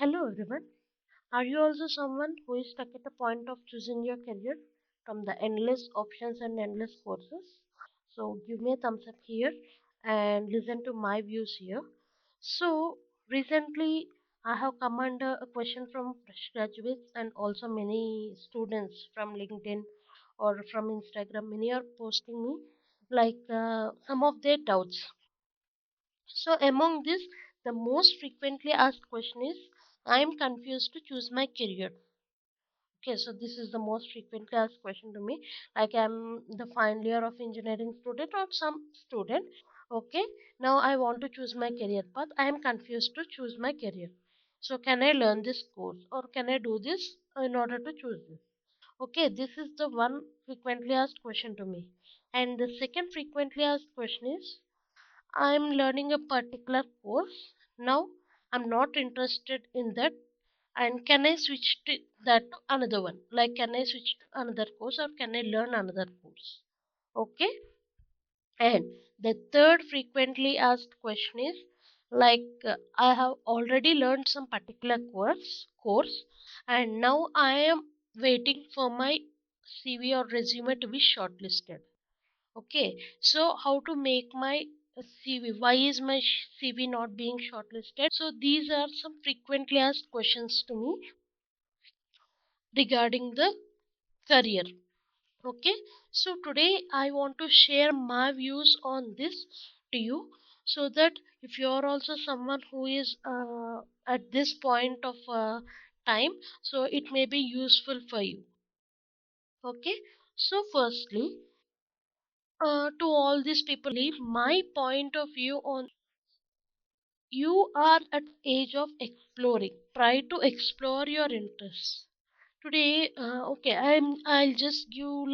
Hello everyone. Are you also someone who is stuck at the point of choosing your career from the endless options and endless courses? So give me a thumbs up here and listen to my views here. So recently I have come under a question from fresh graduates and also many students from LinkedIn or from Instagram. Many are posting me some of their doubts. So among this, the most frequently asked question is, I am confused to choose my career. Okay, so this is the most frequently asked question to me. Like I'm the final year of engineering student or some student. Okay, now I want to choose my career path. I am confused to choose my career. So can I learn this course or can I do this in order to choose this? Okay, this is the one frequently asked question to me. And the second frequently asked question is, I'm learning a particular course. Now I'm not interested in that. And can I switch to that to another one? Like, can I switch to another course or can I learn another course? Okay. And the third frequently asked question is I have already learned some particular course and now I am waiting for my CV or resume to be shortlisted. Okay, so how to make my CV? Why is my CV not being shortlisted? So these are some frequently asked questions to me regarding the career. Okay, so today I want to share my views on this to you so that if you are also someone who is at this point of time, so it may be useful for you. Okay, so firstly, to all these people leave my point of view on you are at age of exploring. Try to explore your interests. Today, okay, I'll just give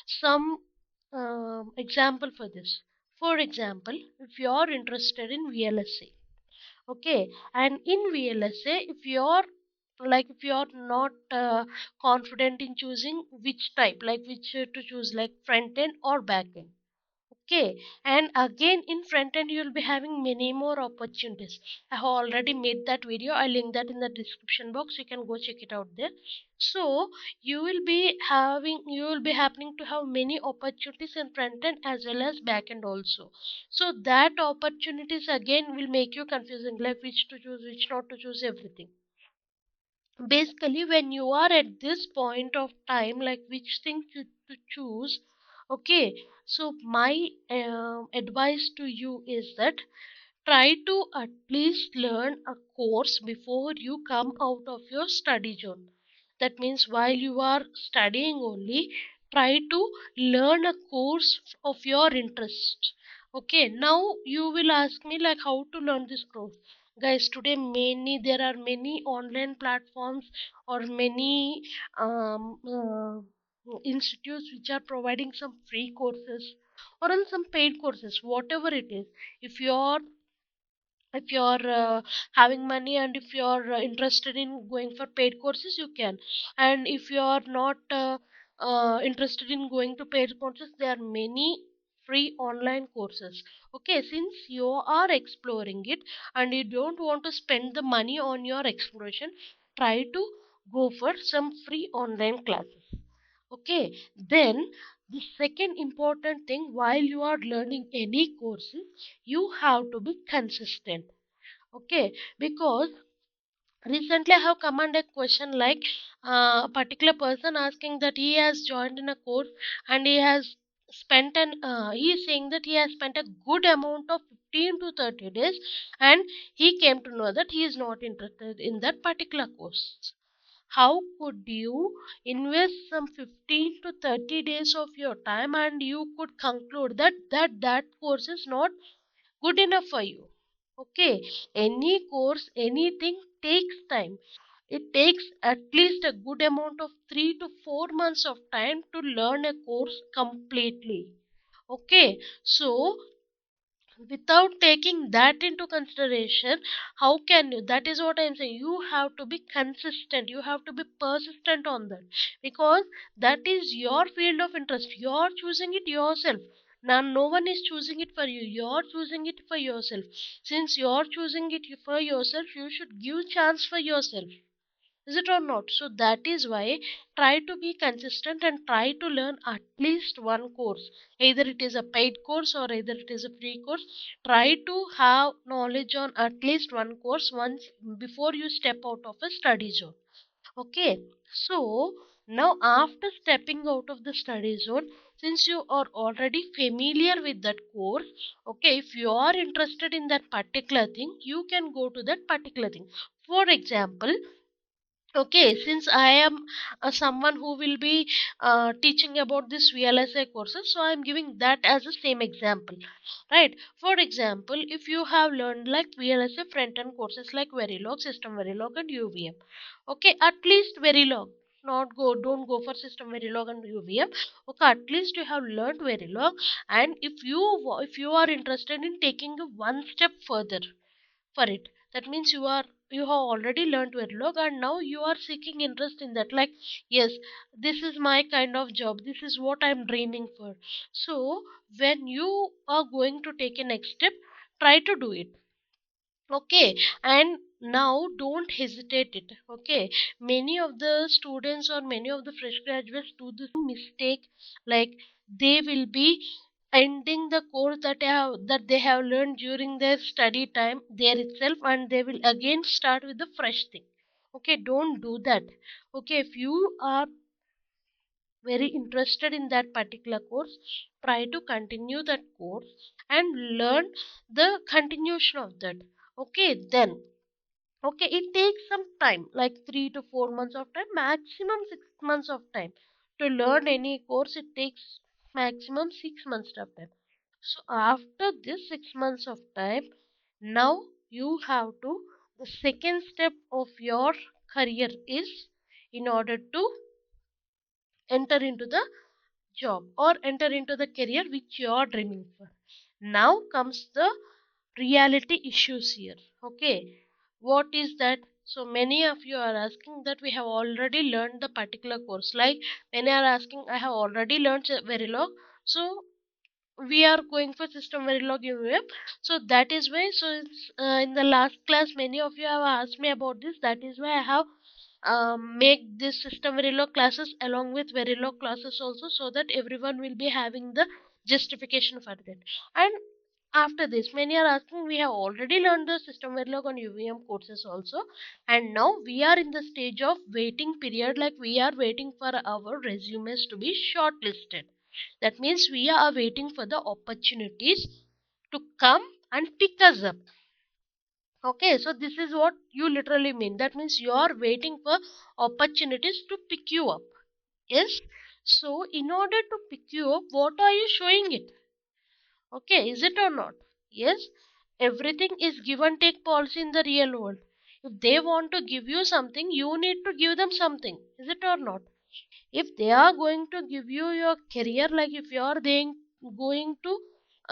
some example for this. For example, if you are interested in VLSI, okay, and in VLSA, if you're not confident in choosing which type, like which to choose, like front end or back end. Okay, and again in front end you will be having many more opportunities. I have already made that video. I link that in the description box. You can go check it out there. So you will be happening to have many opportunities in front end as well as back end also. So that opportunities again will make you confusing, like which to choose, which not to choose, everything. Basically, when you are at this point of time, like which thing to choose, okay, so my advice to you is that try to at least learn a course before you come out of your study zone. That means while you are studying only, try to learn a course of your interest. Okay, now you will ask me like how to learn this course. Guys, today there are many online platforms or many institutes which are providing some free courses or on some paid courses, whatever it is. If you're if you're having money and if you're interested in going for paid courses, you can. And if you're not interested in going to paid courses, there are many free online courses. Okay, since you are exploring it and you don't want to spend the money on your exploration, try to go for some free online classes. Okay, then the second important thing, while you are learning any courses, you have to be consistent. Okay, because recently I have come under a question like a particular person asking that he has joined in a course and he is saying that he has spent a good amount of 15 to 30 days and he came to know that he is not interested in that particular course. How could you invest some 15 to 30 days of your time and you could conclude that course is not good enough for you? Okay, any course, anything takes time. It takes at least a good amount of 3 to 4 months of time to learn a course completely. Okay, so without taking that into consideration, how can you? That is what I'm saying. You have to be consistent, you have to be persistent on that, because that is your field of interest. You are choosing it yourself. Now no one is choosing it for you, you're choosing it for yourself. Since you're choosing it for yourself, you should give chance for yourself. Is it or not? So that is why try to be consistent and try to learn at least one course. Either it is a paid course or either it is a free course. Try to have knowledge on at least one course once before you step out of a study zone. Okay, so now after stepping out of the study zone, since you are already familiar with that course, okay, if you are interested in that particular thing, you can go to that particular thing. For example, okay, since I am someone who will be teaching about this VLSI courses, so I am giving that as the same example, right? For example, if you have learned like VLSI front end courses like Verilog, System Verilog, and UVM, okay, at least Verilog. Not go, don't go for System Verilog and UVM. Okay, at least you have learned Verilog, and if you are interested in taking one step further for it, that means you have already learned Verilog and now you are seeking interest in that, like, yes, this is my kind of job, this is what I'm dreaming for. So when you are going to take a next step, try to do it. Okay, and now don't hesitate it. Okay, many of the students or many of the fresh graduates do this mistake, like they will be ending the course that they have learned during their study time there itself, and they will again start with the fresh thing. Okay, don't do that. Okay, if you are very interested in that particular course, try to continue that course and learn the continuation of that. Okay, then, okay, it takes some time, like 3 to 4 months of time, maximum 6 months of time. To learn any course, it takes maximum 6 months of time. So after this 6 months of time, now you have to, the second step of your career is, in order to enter into the job or enter into the career which you are dreaming for. Now comes the reality issues here. Okay, what is that? So many of you are asking that we have already learned the particular course. Like many are asking, I have already learned Verilog, so we are going for system Verilog UVM. So that is why. So in the last class, many of you have asked me about this. That is why I have make this system Verilog classes along with Verilog classes also, so that everyone will be having the justification for that. And after this, many are asking, we have already learned the system Verilog on UVM courses also, and now we are in the stage of waiting period, like we are waiting for our resumes to be shortlisted. That means we are waiting for the opportunities to come and pick us up. Okay, so this is what you literally mean. That means you are waiting for opportunities to pick you up. Yes. So in order to pick you up, what are you showing it? Okay, is it or not? Yes. Everything is give and take policy in the real world. If they want to give you something, you need to give them something. Is it or not? If they are going to give you your career, like if you are going to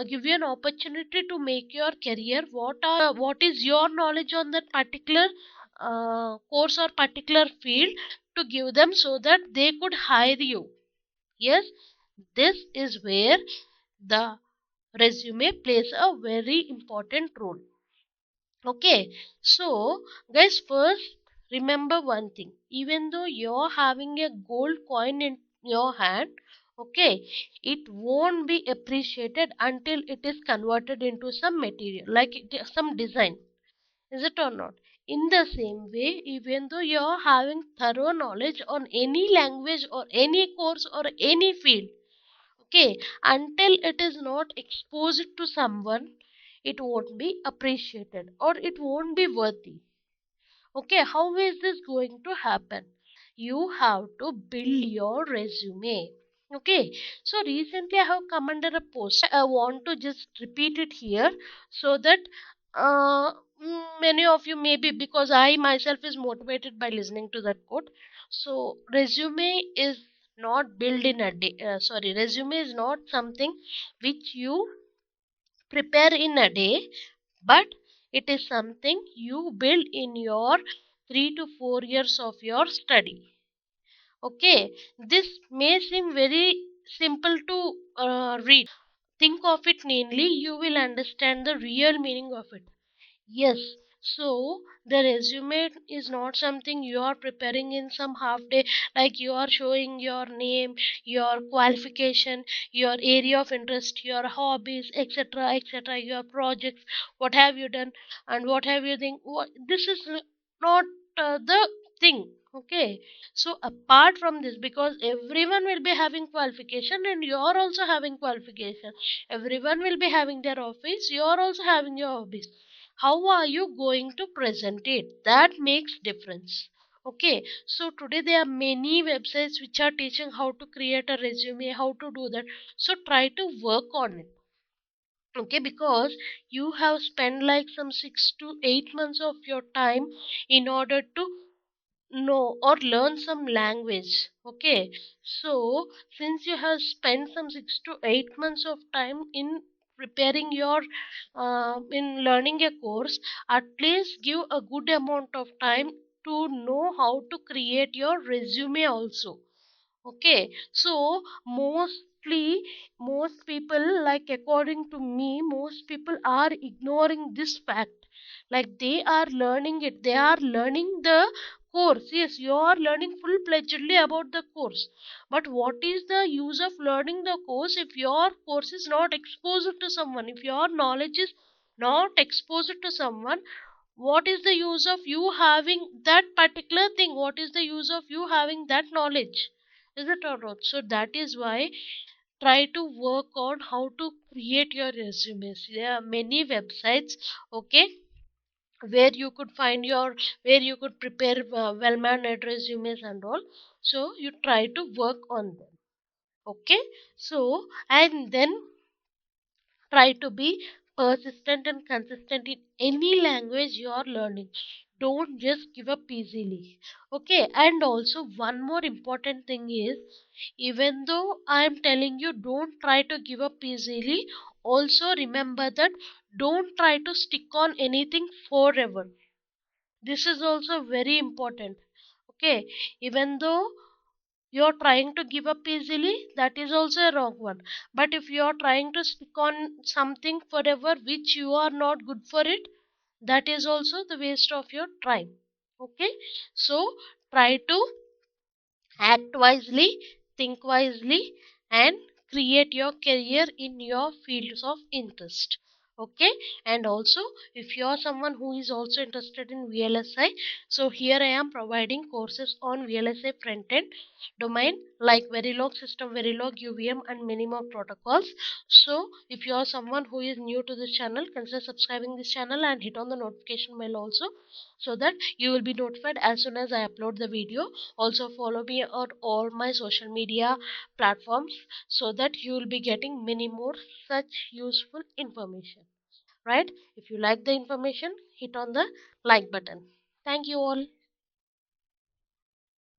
give you an opportunity to make your career, what is your knowledge on that particular course or particular field, to give them so that they could hire you. Yes, this is where the resume plays a very important role. Okay, so guys, first remember one thing, even though you're having a gold coin in your hand, okay, it won't be appreciated until it is converted into some material, like some design. Is it or not? In the same way, even though you're having thorough knowledge on any language or any course or any field, okay, until it is not exposed to someone, it won't be appreciated or it won't be worthy. Okay, how is this going to happen? You have to build your resume. Okay, so recently I have come under a post. I want to just repeat it here so that many of you, maybe because I myself is motivated by listening to that quote. So resume is not built in a day. Sorry, resume is not something which you prepare in a day, but it is something you build in your 3 to 4 years of your study. Okay, this may seem very simple to read. Think of it neatly, you will understand the real meaning of it. Yes, so the resume is not something you are preparing in some half day, like you are showing your name, your qualification, your area of interest, your hobbies, etc., etc., your projects, what have you done, and what have you think. This is not the thing, okay? So, apart from this, because everyone will be having qualification and you are also having qualification, everyone will be having their office, you are also having your office. How are you going to present it? That makes difference. Okay, so today there are many websites which are teaching how to create a resume, how to do that. So try to work on it. Okay, because you have spent like some 6 to 8 months of your time in order to know or learn some language. Okay, so since you have spent some 6 to 8 months of time in preparing your in learning a course, at least give a good amount of time to know how to create your resume also. Okay, so most people, like according to me, most people are ignoring this fact. Like they are learning it, they are learning the course. Yes, you are learning full fledgedly about the course. But what is the use of learning the course if your course is not exposed to someone? If your knowledge is not exposed to someone, what is the use of you having that particular thing? What is the use of you having that knowledge? Is it or not? So that is why try to work on how to create your resumes. There are many websites, okay, where you could find your, where you could prepare well mannered resumes and all. So you try to work on them. Okay, so and then try to be persistent and consistent in any language you are learning. Don't just give up easily. Okay, and also one more important thing is, even though I am telling you don't try to give up easily, also remember that don't try to stick on anything forever. This is also very important. Okay, even though you're trying to give up easily, that is also a wrong one. But if you're trying to stick on something forever which you are not good for it, that is also the waste of your time. Okay, so try to act wisely, think wisely, and create your career in your fields of interest. Okay, and also if you are someone who is also interested in VLSI, so here I am providing courses on VLSI front end domain like Verilog system, Verilog UVM, and many more protocols. So if you are someone who is new to this channel, consider subscribing this channel and hit on the notification bell also, so that you will be notified as soon as I upload the video. Also follow me on all my social media platforms, so that you will be getting many more such useful information. Right? If you like the information, hit on the like button. Thank you all.